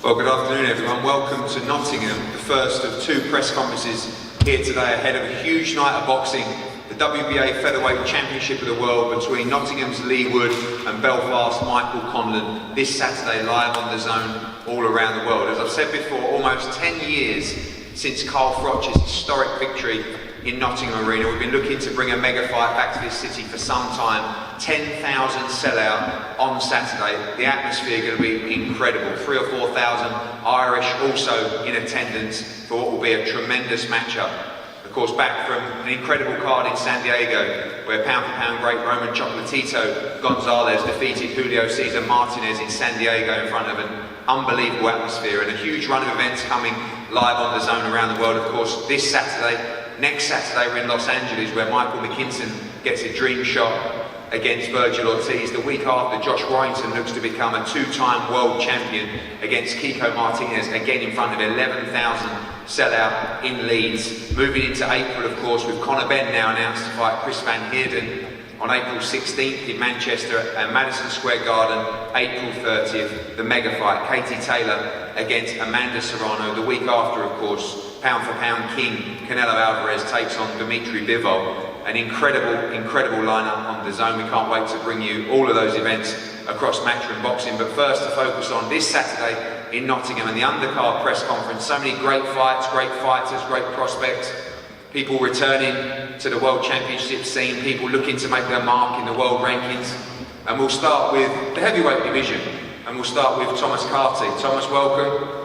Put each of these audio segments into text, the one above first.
Well, good afternoon everyone. Welcome to Nottingham, the first of two press conferences here today ahead of a huge night of boxing, the WBA Featherweight Championship of the World between Nottingham's Leigh Wood and Belfast's Michael Conlan this Saturday live on DAZN all around the world. As I've said before, almost 10 years since Carl Froch's historic victory in Nottingham Arena. We've been looking to bring a mega fight back to this city for some time. 10,000 sellout on Saturday. The atmosphere going to be incredible. 3,000 or 4,000 Irish also in attendance for what will be a tremendous matchup. Of course, back from an incredible card in San Diego, where pound for pound great Roman Chocolatito Gonzalez defeated Julio Cesar Martinez in San Diego in front of an unbelievable atmosphere, and a huge run of events coming live on DAZN around the world. Of course, this Saturday, next Saturday we're in Los Angeles, where Michael Mckinson gets a dream shot against Virgil Ortiz. The week after, Josh Warrington looks to become a two-time world champion against Kiko Martinez, again in front of 11,000 sellout in Leeds. Moving into April, of course, with Conor Benn now announced to fight Chris Van Heerden on April 16th in Manchester and Madison Square Garden. April 30th, the mega fight, Katie Taylor against Amanda Serrano. The week after, of course, pound for pound king Canelo Alvarez takes on Dimitri Bivol. An incredible lineup on DAZN. We can't wait to bring you all of those events across matchroom boxing. But first, to focus on this Saturday in Nottingham and the undercard press conference. So many great fights, great fighters, great prospects. People returning to the World Championship scene, people looking to make their mark in the world rankings. And we'll start with the heavyweight division. And we'll start with Thomas Carty. Thomas, welcome.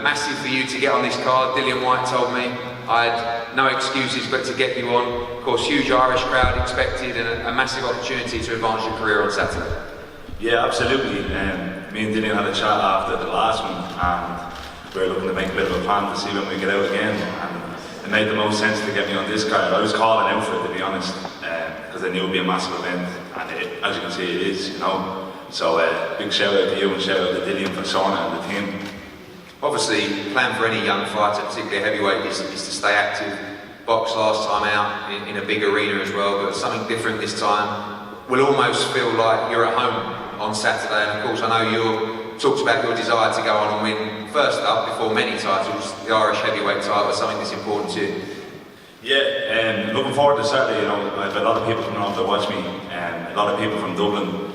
Massive for you to get on this card. Dillian White told me I had no excuses but to get you on. Of course, huge Irish crowd expected and a massive opportunity to advance your career on Saturday. Yeah, absolutely. Me and Dillian had a chat after the last one, and we were looking to make a bit of a plan to see when we get out again. And it made the most sense to get me on this card. I was calling out for it, to be honest, because I knew it would be a massive event, and as you can see, it is, you know. So big shout out to you and shout out to Dillian for Sona and the team. Obviously, the plan for any young fighter, particularly heavyweight, is to stay active. Box last time out in a big arena as well, but something different this time. Will almost feel like you're at home on Saturday, and of course I know you talked about your desire to go on and win first up before many titles, the Irish heavyweight title, something that's important to you. Yeah, looking forward to Saturday. You know, I have a lot of people coming over to watch me, a lot of people from Dublin.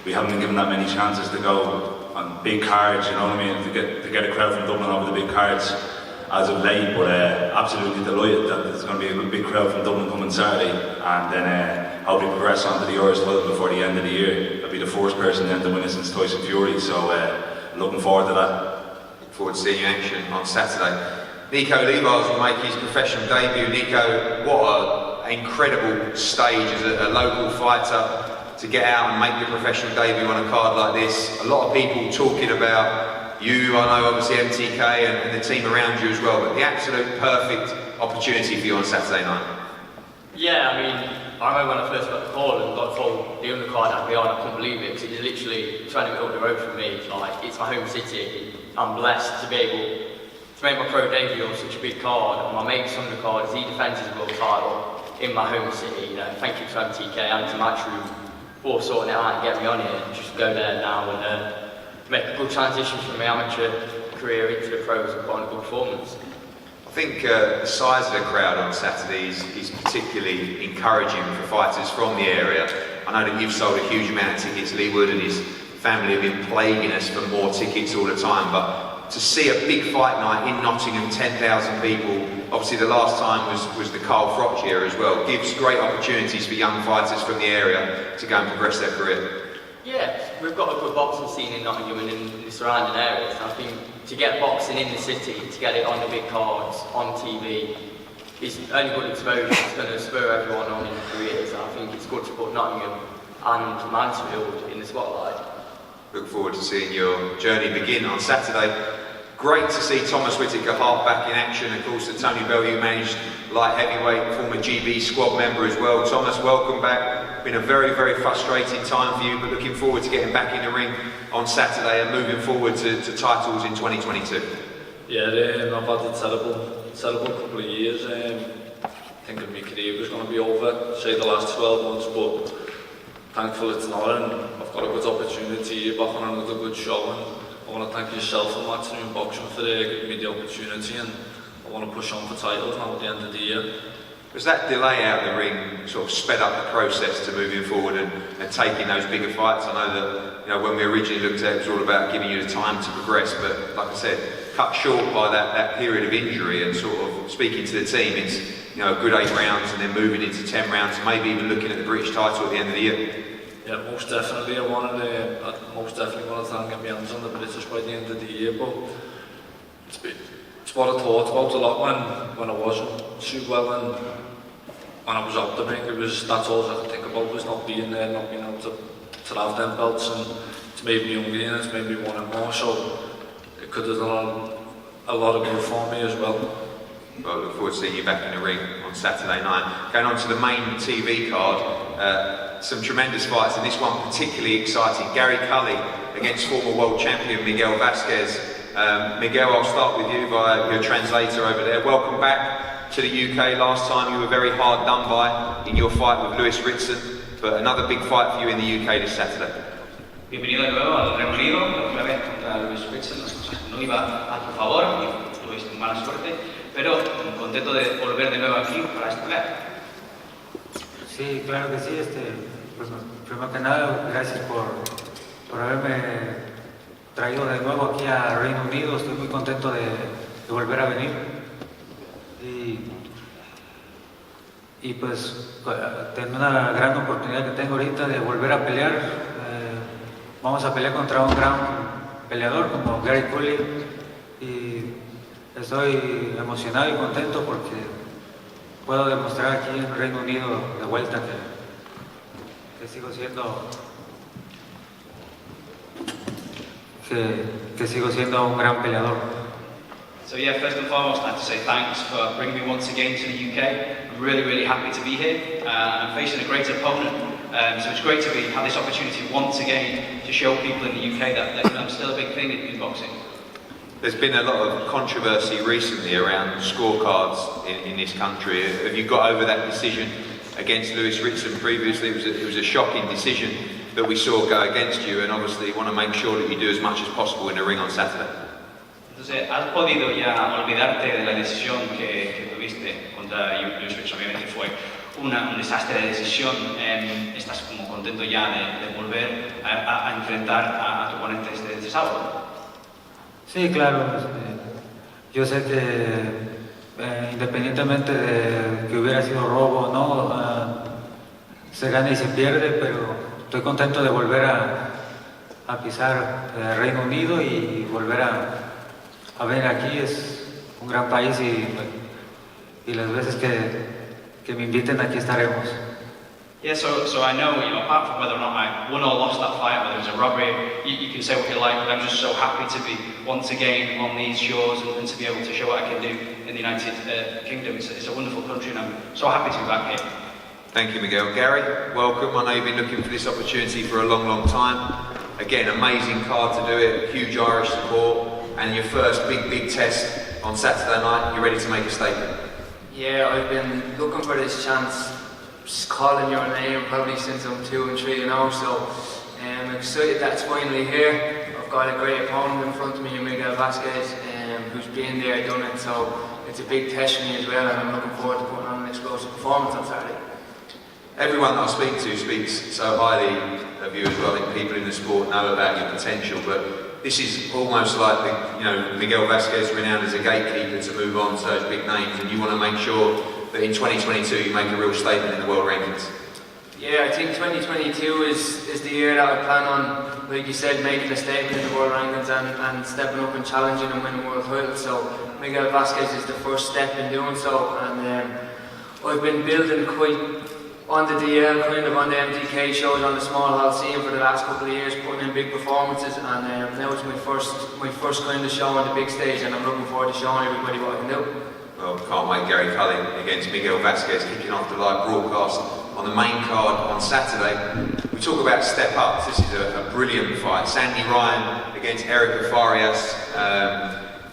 We haven't been given that many chances to go on big cards, you know what I mean, to get a crowd from Dublin over the big cards as of late, but absolutely delighted that there's going to be a good big crowd from Dublin coming Saturday, and then hopefully progress on to the Euros title before the end of the year. I'll be the first person then to win it since Tyson Fury, so looking forward to that. Look forward to seeing you in action on Saturday. Nico Leivas will make his professional debut. Nico, what an incredible stage as a local fighter to get out and make your professional debut on a card like this. A lot of people talking about you, I know obviously MTK and the team around you as well, but the absolute perfect opportunity for you on Saturday night. Yeah, I mean, I remember when I first got the call and got told the undercard I'd be on, I couldn't believe it, because it was literally 20 minutes up the road from me. Like, it's my home city. I'm blessed to be able to make my pro debut on such a big card. And my mate's undercard, as he defends his world title in my home city. You know, thank you to MTK and to Matchroom for sorting it out and get me on here, and just go there now and make a good transition from my amateur career into the pros and put on a good performance. I think the size of the crowd on Saturday is particularly encouraging for fighters from the area. I know that you've sold a huge amount of tickets. Leigh Wood and his family have been plaguing us for more tickets all the time, but to see a big fight night in Nottingham, 10,000 people, obviously the last time was the Carl Froch era as well, gives great opportunities for young fighters from the area to go and progress their career. Yeah, we've got a good boxing scene in Nottingham and in the surrounding areas. I think to get boxing in the city, to get it on the big cards, on TV, is only good exposure. It's going to spur everyone on in careers. I think it's good to put Nottingham and Mansfield in the spotlight. Look forward to seeing your journey begin on Saturday. Great to see Thomas Whitaker half back in action. Of course, the Tony Bellew managed light heavyweight, former GB squad member as well. Thomas, welcome back. Been a very frustrating time for you, but looking forward to getting back in the ring on Saturday and moving forward to titles in 2022. Yeah, I've had a terrible couple of years. Thinking my career was going to be over, say the last 12 months, but thankful it's not, and I've got a good opportunity back on another good show, and want to thank yourself and Maximum Boxing for giving me the opportunity, and I want to push on for titles now at the end of the year. Was that delay out of the ring sort of sped up the process to moving forward and taking those bigger fights? I know that when we originally looked at it, it was all about giving you the time to progress, but like I said, cut short by that period of injury and sort of speaking to the team, it's a good 8 rounds and then moving into 10 rounds, maybe even looking at the British title at the end of the year. Yeah, most definitely. I most definitely want to try and get my hands on the British by the end of the year, but it's what I thought about a lot when I wasn't too well, and when I was out the ring, that's all I could think about, was not being there, not being able to have them belts, and it's made me hungry and it's made me want it more, so it could have done a lot of good for me as well. Well, I look forward to seeing you back in the ring on Saturday night. Going on to the main TV card, some tremendous fights, and this one particularly exciting. Gary Cully against former world champion Miguel Vazquez. Miguel, I'll start with you via your translator over there. Welcome back to the UK. Last time you were very hard done by in your fight with Lewis Ritson, but another big fight for you in the UK this Saturday. Bienvenido de nuevo al Reino Unido, la última vez contra Lewis Ritson, las cosas no iba a tu favor, y tuviste mala suerte, pero contento de volver de nuevo aquí para esta pelea. Sí, claro que sí, pues primero que nada, gracias por haberme traído de nuevo aquí a Reino Unido. Estoy muy contento de volver a venir y pues tener una gran oportunidad que tengo ahorita de volver a pelear. Vamos a pelear contra un gran peleador como Gary Cully y estoy emocionado y contento porque puedo demostrar aquí en Reino Unido de vuelta que sigo siendo un gran peleador. So yeah, first and foremost, I'd like to say thanks for bringing me once again to the UK. I'm really, really happy to be here. I'm facing a great opponent, so it's great to have this opportunity once again to show people in the UK that I'm still a big thing in boxing. There's been a lot of controversy recently around scorecards in this country. Have you got over that decision against Lewis Ritson previously? It was a shocking decision that we saw go against you, and obviously you want to make sure that you do as much as possible in the ring on Saturday. Entonces, ¿has podido ya olvidarte de la decisión que tuviste contra Lewis Ritson? Obviamente fue un desastre de decisión. ¿Estás como contento ya de volver a enfrentar a tu oponente este sábado? Sí, claro. Yo sé que independientemente de que hubiera sido robo o no, se gana y se pierde, pero estoy contento de volver a pisar Reino Unido y volver a venir aquí. Es un gran país y las veces que me inviten aquí estaremos. Yeah, so I know, apart from whether or not I won or lost that fight, whether it was a robbery, you can say what you like, but I'm just so happy to be once again on these shores and to be able to show what I can do in the United Kingdom. It's a wonderful country, and I'm so happy to be back here. Thank you, Miguel. Gary, welcome. I know you've been looking for this opportunity for a long, long time. Again, amazing card to do it, huge Irish support, and your first big test on Saturday night. You're ready to make a statement? Yeah, I've been looking for this chance, just calling your name probably since I'm 2 and 3, so I'm excited that it's finally here. I've got a great opponent in front of me, Miguel Vazquez, who's been there, done it, so it's a big test for me as well, and I'm looking forward to putting on an explosive performance on Saturday. Everyone that I speak to speaks so highly of you as well. I think people in the sport know about your potential, but this is almost like Miguel Vazquez, renowned as a gatekeeper to move on to those big names, and you want to make sure that in 2022 you make a real statement in the world rankings. Yeah, I think 2022 is the year that I plan on, like you said, making a statement in the world rankings and stepping up and challenging and winning world titles. So Miguel Vazquez is the first step in doing so, and I've been building quite on the DL, kind of on the MTK shows, on the small hall scene for the last couple of years, putting in big performances, and now it's my first kind of show on the big stage, and I'm looking forward to showing everybody what I can do. Well, can't wait. Gary Cully against Miguel Vazquez, kicking off the live broadcast on the main card on Saturday. We talk about step ups. This is a brilliant fight. Sandy Ryan against Erica Farias.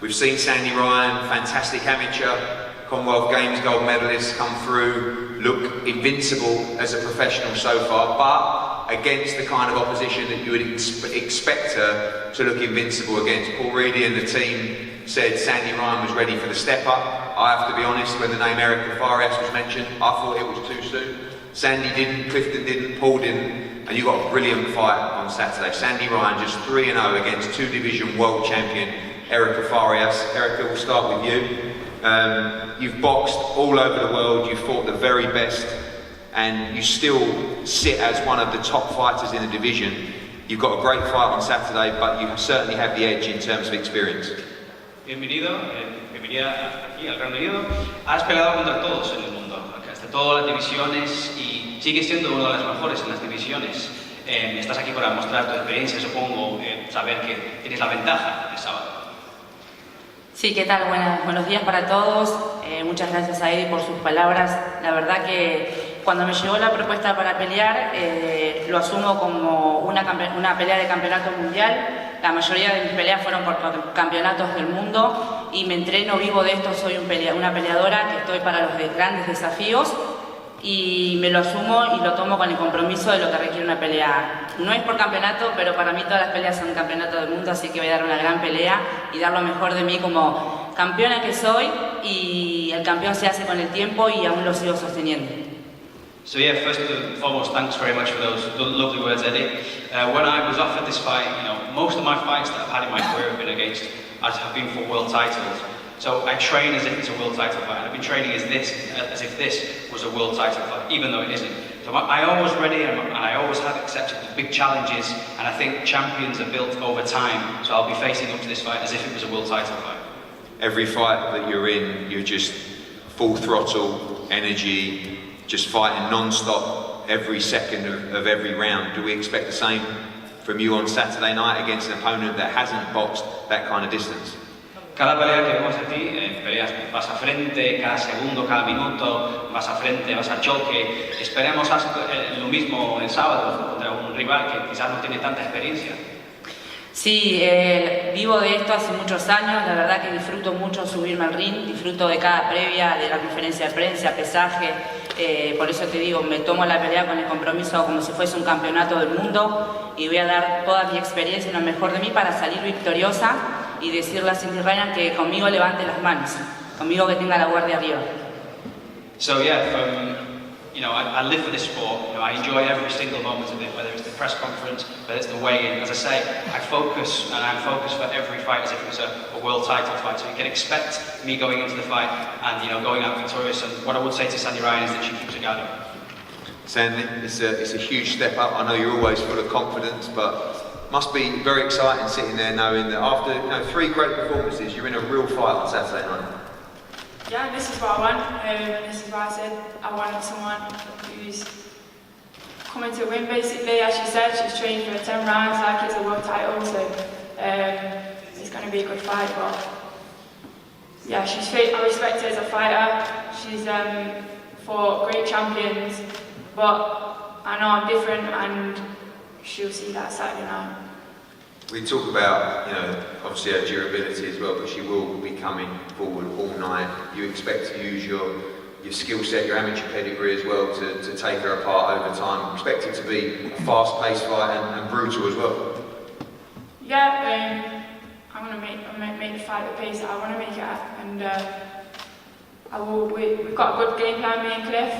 We've seen Sandy Ryan, fantastic amateur, Commonwealth Games gold medalist, come through, look invincible as a professional so far, but against the kind of opposition that you would expect her to look invincible against. Paul Reedy and the team said Sandy Ryan was ready for the step up. I have to be honest, when the name Erica Farias was mentioned, I thought it was too soon. Sandy didn't, Clifton didn't, Paul didn't, and you got a brilliant fight on Saturday. Sandy Ryan just 3-0 against 2-division world champion Erica Farias. Erica, we'll start with you. You've boxed all over the world, you've fought the very best, and you still sit as one of the top fighters in the division. You've got a great fight on Saturday, but you certainly have the edge in terms of experience. Bienvenida aquí al Reino Unido. Has peleado contra todos en el mundo, hasta todas las divisiones, y sigues siendo una de las mejores en las divisiones. Estás aquí para mostrar tu experiencia, supongo, saber que tienes la ventaja el sábado. Sí, ¿qué tal? Buenos días para todos. Muchas gracias a Eddie por sus palabras. La verdad que cuando me llegó la propuesta para pelear, lo asumo como una pelea de campeonato mundial. La mayoría de mis peleas fueron por campeonatos del mundo y me entreno, vivo de esto, soy una peleadora que estoy para los grandes desafíos y me lo asumo y lo tomo con el compromiso de lo que requiere una pelea. No es por campeonato, pero para mí todas las peleas son campeonato del mundo, así que voy a dar una gran pelea y dar lo mejor de mí como campeona que soy, y el campeón se hace con el tiempo y aún lo sigo sosteniendo. So yeah, first and foremost, thanks very much for those lovely words, Eddie. When I was offered this fight, most of my fights that I've had in my career have been have been for world titles. So I train as if it's a world title fight. I've been training as if this was a world title fight, even though it isn't. So I'm always ready, and I always have accepted the big challenges, and I think champions are built over time. So I'll be facing up to this fight as if it was a world title fight. Every fight that you're in, you're just full throttle, energy, just fighting non-stop every second of every round. Do we expect the same from you on Saturday night against an opponent that hasn't boxed that kind of distance? Cada pelea que vemos de ti, peleas, vas a frente, cada segundo, cada minuto, vas a frente, vas a choque. Esperemos lo mismo el sábado contra un rival que quizás no tiene tanta experiencia. Sí, vivo de esto hace muchos años, la verdad que disfruto mucho subirme al ring, disfruto de cada previa, de la conferencia de prensa, pesaje, por eso te digo, me tomo la pelea con el compromiso como si fuese un campeonato del mundo y voy a dar toda mi experiencia y lo mejor de mí para salir victoriosa y decirle a Cindy Ryan que conmigo levante las manos, conmigo que tenga la guardia arriba. So yeah, I live for this sport. I enjoy every single moment of it, whether it's the press conference, whether it's the weigh-in. As I say, I'm focused for every fight as if it was a world title fight. So you can expect me going into the fight and going out victorious. And what I would say to Sandy Ryan is that she keeps her guard up. Sandy, it's a huge step up. I know you're always full of confidence, but must be very exciting sitting there knowing that after 3 great performances, you're in a real fight on Saturday night. Yeah, this is what I want, and this is why I said I wanted someone who's coming to win, basically. As she said, she's trained for 10 rounds like it's a world title, so it's going to be a good fight. But yeah, I respect her as a fighter. She's fought great champions, but I know I'm different, and she'll see that Saturday night. We talk about, obviously her durability as well, but she will be coming forward all night. You expect to use your skill set, your amateur pedigree as well to take her apart over time. Expect it to be a fast-paced fight and brutal as well. Yeah, I'm going to make the fight the pace that I want to make it at, and we've got a good game plan, me and Cliff.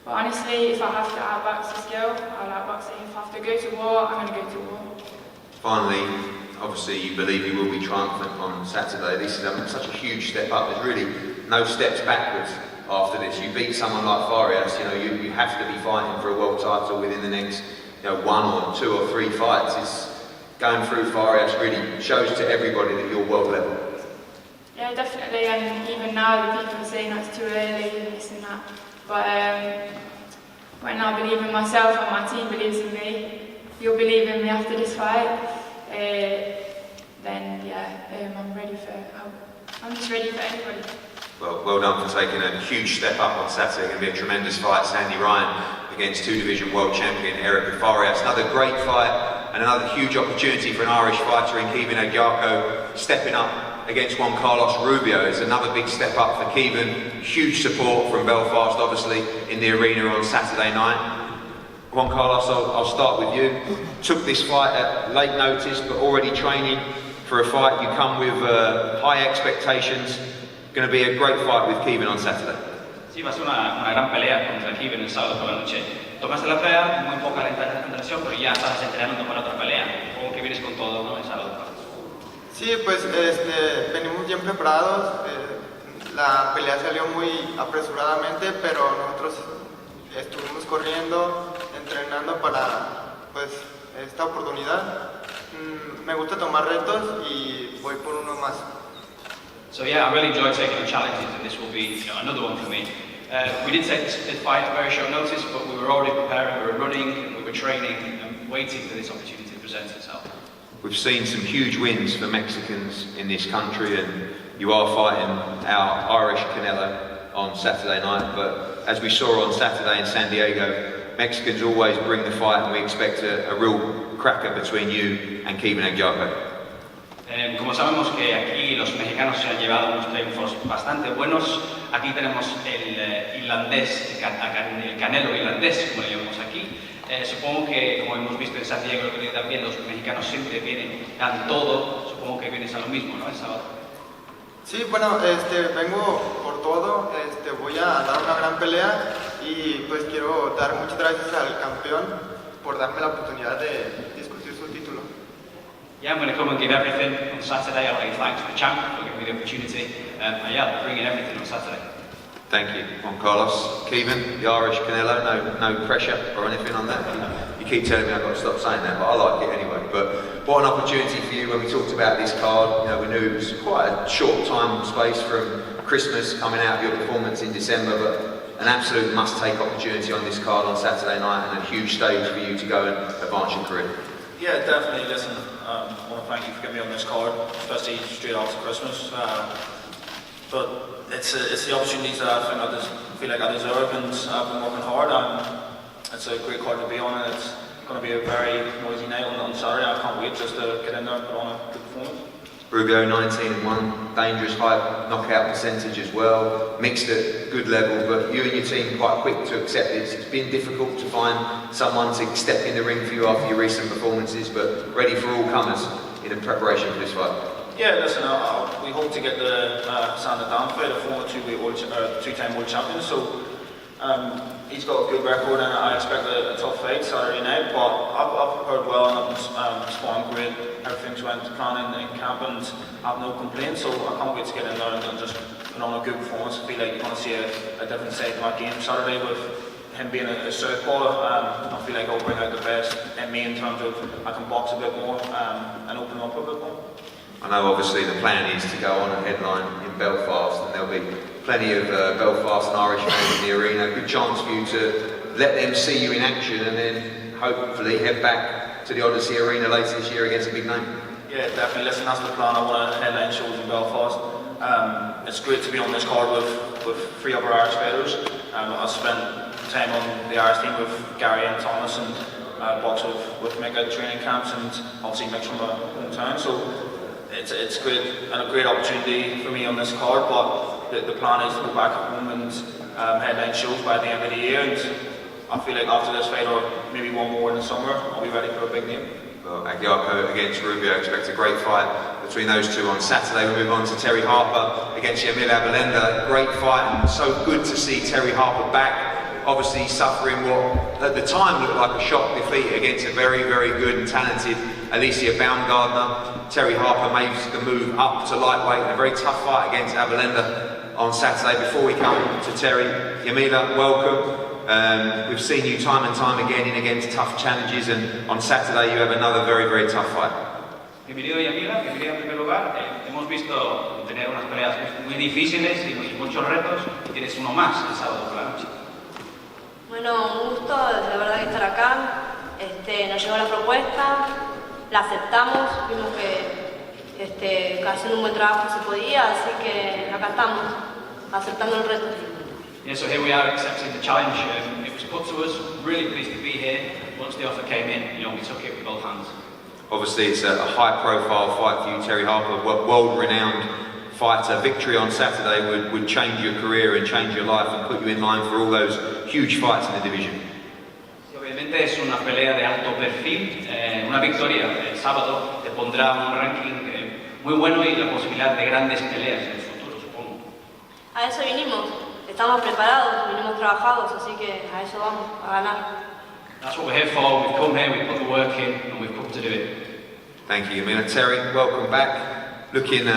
But honestly, if I have to outbox the skill, I'll outbox it. If I have to go to war, I'm going to go to war. Finally, obviously you believe you will be triumphant on Saturday. This is such a huge step up. There's really no steps backwards after this. You beat someone like Farias, you have to be fighting for a world title within the next 1 or 2 or 3 fights. It's going through Farias really shows to everybody that you're world level. Yeah, definitely, and even now the people are saying that's too early and this and that. But when I believe in myself and my team believes in me, if you'll believe in me after this fight, then yeah, I'm just ready for anybody. Well done for taking a huge step up on Saturday. Going to be a tremendous fight. Sandy Ryan against 2-division world champion Erica Farias. Another great fight and another huge opportunity for an Irish fighter in Kevin Ogyako stepping up against Juan Carlos Rubio. It's another big step up for Kevin. Huge support from Belfast, obviously, in the arena on Saturday night. Juan Carlos, I'll start with you. Took this fight at late notice, but already training for a fight. You come with high expectations. Going to be a great fight with Kevin on Saturday. Sí, va a ser una gran pelea contra Kevin el sábado por la noche. Tomaste la pelea, muy poca antelación, pero ya estás entrenando para otra pelea. Como que vienes con todo, ¿no? El sábado. Sí, pues venimos bien preparados. La pelea salió muy apresuradamente, pero nosotros estuvimos corriendo, entrenando para pues esta oportunidad. Me gusta tomar retos y voy por uno más. So yeah, I really enjoyed taking on challenges, and this will be another one for me. We did take this fight at very short notice, but we were already preparing, we were running, we were training, and waiting for this opportunity to present itself. We've seen some huge wins for Mexicans in this country, and you are fighting our Irish Canelo on Saturday night, but as we saw on Saturday in San Diego, Mexicans always bring the fight, and we expect a real cracker between you and Kevin Aguiar. Como sabemos que aquí los mexicanos se han llevado unos triunfos bastante buenos, aquí tenemos el irlandés, el canelo irlandés, como le llamamos aquí. Supongo que, como hemos visto en San Diego también, los mexicanos siempre vienen, dan todo. Supongo que vienes a lo mismo, ¿no? El sábado. Sí, bueno, vengo por todo, voy a dar una gran pelea y pues quiero dar muchas gracias al campeón por darme la oportunidad de discutir su título. Yeah, I'm going to come and give everything on Saturday. I want to give thanks to the champ for giving me the opportunity. And yeah, bringing everything on Saturday. Thank you, Juan Carlos. Kevin, the Irish Canelo, no pressure or anything on that. You keep telling me I've got to stop saying that, but I like it anyway. But what an opportunity for you when we talked about this card. We knew it was quite a short time space from Christmas coming out of your performance in December, but an absolute must-take opportunity on this card on Saturday night and a huge stage for you to go and advance your career. Yeah, definitely. Listen, I want to thank you for getting me on this card, especially straight after Christmas. But it's the opportunities that I feel like I deserve, and I've been working hard. It's a great card to be on, and it's going to be a very noisy night on Saturday. I can't wait just to get in there and put on a good performance. Rubio 19-1, dangerous high knockout percentage as well, mixed at good level, but you and your team quite quick to accept this. It's been difficult to find someone to step in the ring for you after your recent performances, but ready for all comers in preparation for this fight. Yeah, listen, we hope to get the Sander Dam fight, a former two-time world champion, so he's got a good record and I expect a tough fight Saturday night, but I've prepared well and I've been sparring great. Everything's went to plan in camp and I have no complaints, so I can't wait to get in there and just put on a good performance. I feel like you're going to see a different side of my game Saturday with him being a southpaw. I feel like I'll bring out the best in me in terms of I can box a bit more and open up a bit more. I know obviously the plan is to go on a headline in Belfast, and there'll be plenty of Belfast and Irish fans in the arena. Good chance for you to let them see you in action and then hopefully head back to the Odyssey Arena later this year against a big name. Yeah, definitely. Listen, that's the plan. I want to headline shows in Belfast. It's great to be on this card with three other Irish fighters. I spent time on the Irish team with Gary and Thomas and box with Mick at training camps, and obviously Mick's from my hometown. So it's great and a great opportunity for me on this card, but the plan is to go back home and headline shows by the end of the year, and I feel like after this fight or maybe one more in the summer, I'll be ready for a big game. Well, Aguiar against Rubio, expect a great fight between those two on Saturday. We'll move on to Terri Harper against Emilia Belinda. Great fight, and so good to see Terri Harper back. Obviously suffering what at the time looked like a shock defeat against a very, very good and talented Alicia Baumgardner. Terri Harper made the move up to lightweight in a very tough fight against Belinda on Saturday. Before we come to Terri, Emilia, welcome. We've seen you time and time again in against tough challenges, and on Saturday you have another very, very tough fight. Bienvenido Emilia, bienvenida en primer lugar. Hemos visto tener unas peleas muy difíciles y muchos retos, y tienes uno más el sábado por la noche. Bueno, un gusto, la verdad, que estar acá. Nos llegó la propuesta, la aceptamos, vimos que haciendo un buen trabajo se podía, así que acá estamos, aceptando el reto. Yeah, so here we are accepting the challenge. It was put to us, really pleased to be here. Once the offer came in, we took it with both hands. Obviously it's a high-profile fight for you, Terri Harper, world-renowned fighter. Victory on Saturday would change your career and change your life and put you in line for all those huge fights in the division. Y obviamente Evidentemente es una pelea de alto perfil. Una victoria el sábado te pondrá un ranking muy bueno y la posibilidad de grandes peleas en el futuro, supongo. A eso vinimos, estamos preparados, vinimos trabajados, así que a eso vamos, a ganar. That's what we're here for. We've come here, we've put the work in, and we've come to do it. Thank you, Emilia. Terri, welcome back. Looking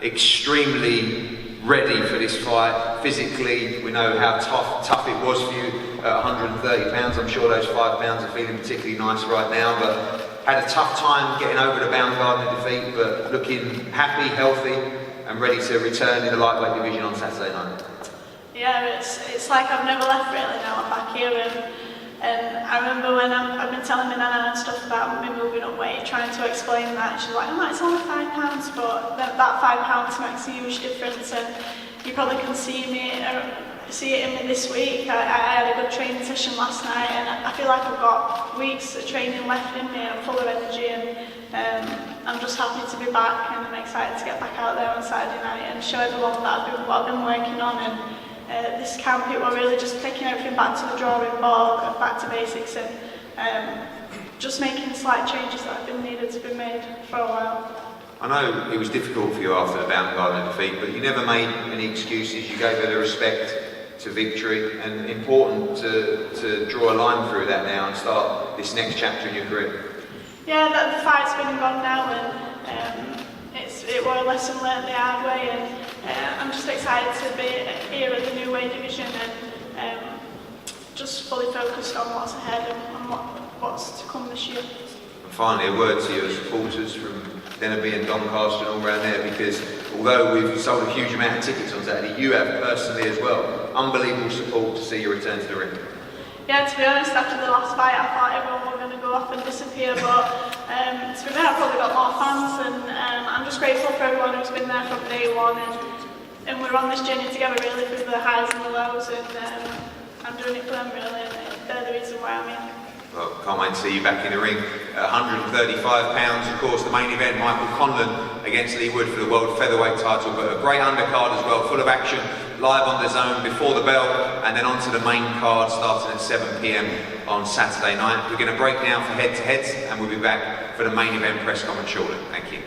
extremely ready for this fight. Physically, we know how tough it was for you at 130 pounds. I'm sure those 5 pounds are feeling particularly nice right now, but had a tough time getting over the Baumgartner defeat, but looking happy, healthy, and ready to return in the lightweight division on Saturday night. Yeah, it's like I've never left really. Now I'm back here, and I remember when I've been telling my nana and stuff about me moving up weight, trying to explain that. She's like, "Oh, it's only 5 pounds," but that 5 pounds makes a huge difference, and you probably can see it in me this week. I had a good training session last night, and I feel like I've got weeks of training left in me. I'm full of energy, and I'm just happy to be back, and I'm excited to get back out there on Saturday night and show everyone what I've been working on. And this camp, it was really just taking everything back to the drawing board, back to basics, and just making slight changes that have been needed to be made for a while. I know it was difficult for you after the Baumgartner defeat, but you never made any excuses. You gave her the respect to victory, and important to draw a line through that now and start this next chapter in your career. Yeah, the fight's been gone now, and it was a lesson learned the hard way, and I'm just excited to be here at the new weight division and just fully focused on what's ahead and what's to come this year. And finally, a word to your supporters from Denby and Doncaster and all around there, because although we've sold a huge amount of tickets on Saturday, you have personally as well. Unbelievable support to see you return to the ring. Yeah, to be honest, after the last fight, I thought everyone were going to go off and disappear, but to be fair, I've probably got more fans, and I'm just grateful for everyone who's been there from day one, and we're on this journey together really through the highs and the lows, and I'm doing it for them really, and they're the reason why I'm here. Well, can't wait to see you back in the ring at 135 pounds. Of course, the main event, Michael Conlan against Leigh Wood for the world featherweight title, but a great undercard as well, full of action, live on DAZN before the bell, and then onto the main card starting at 7 p.m. on Saturday night. We're going to break now for head-to-heads, and we'll be back for the main event press conference shortly. Thank you.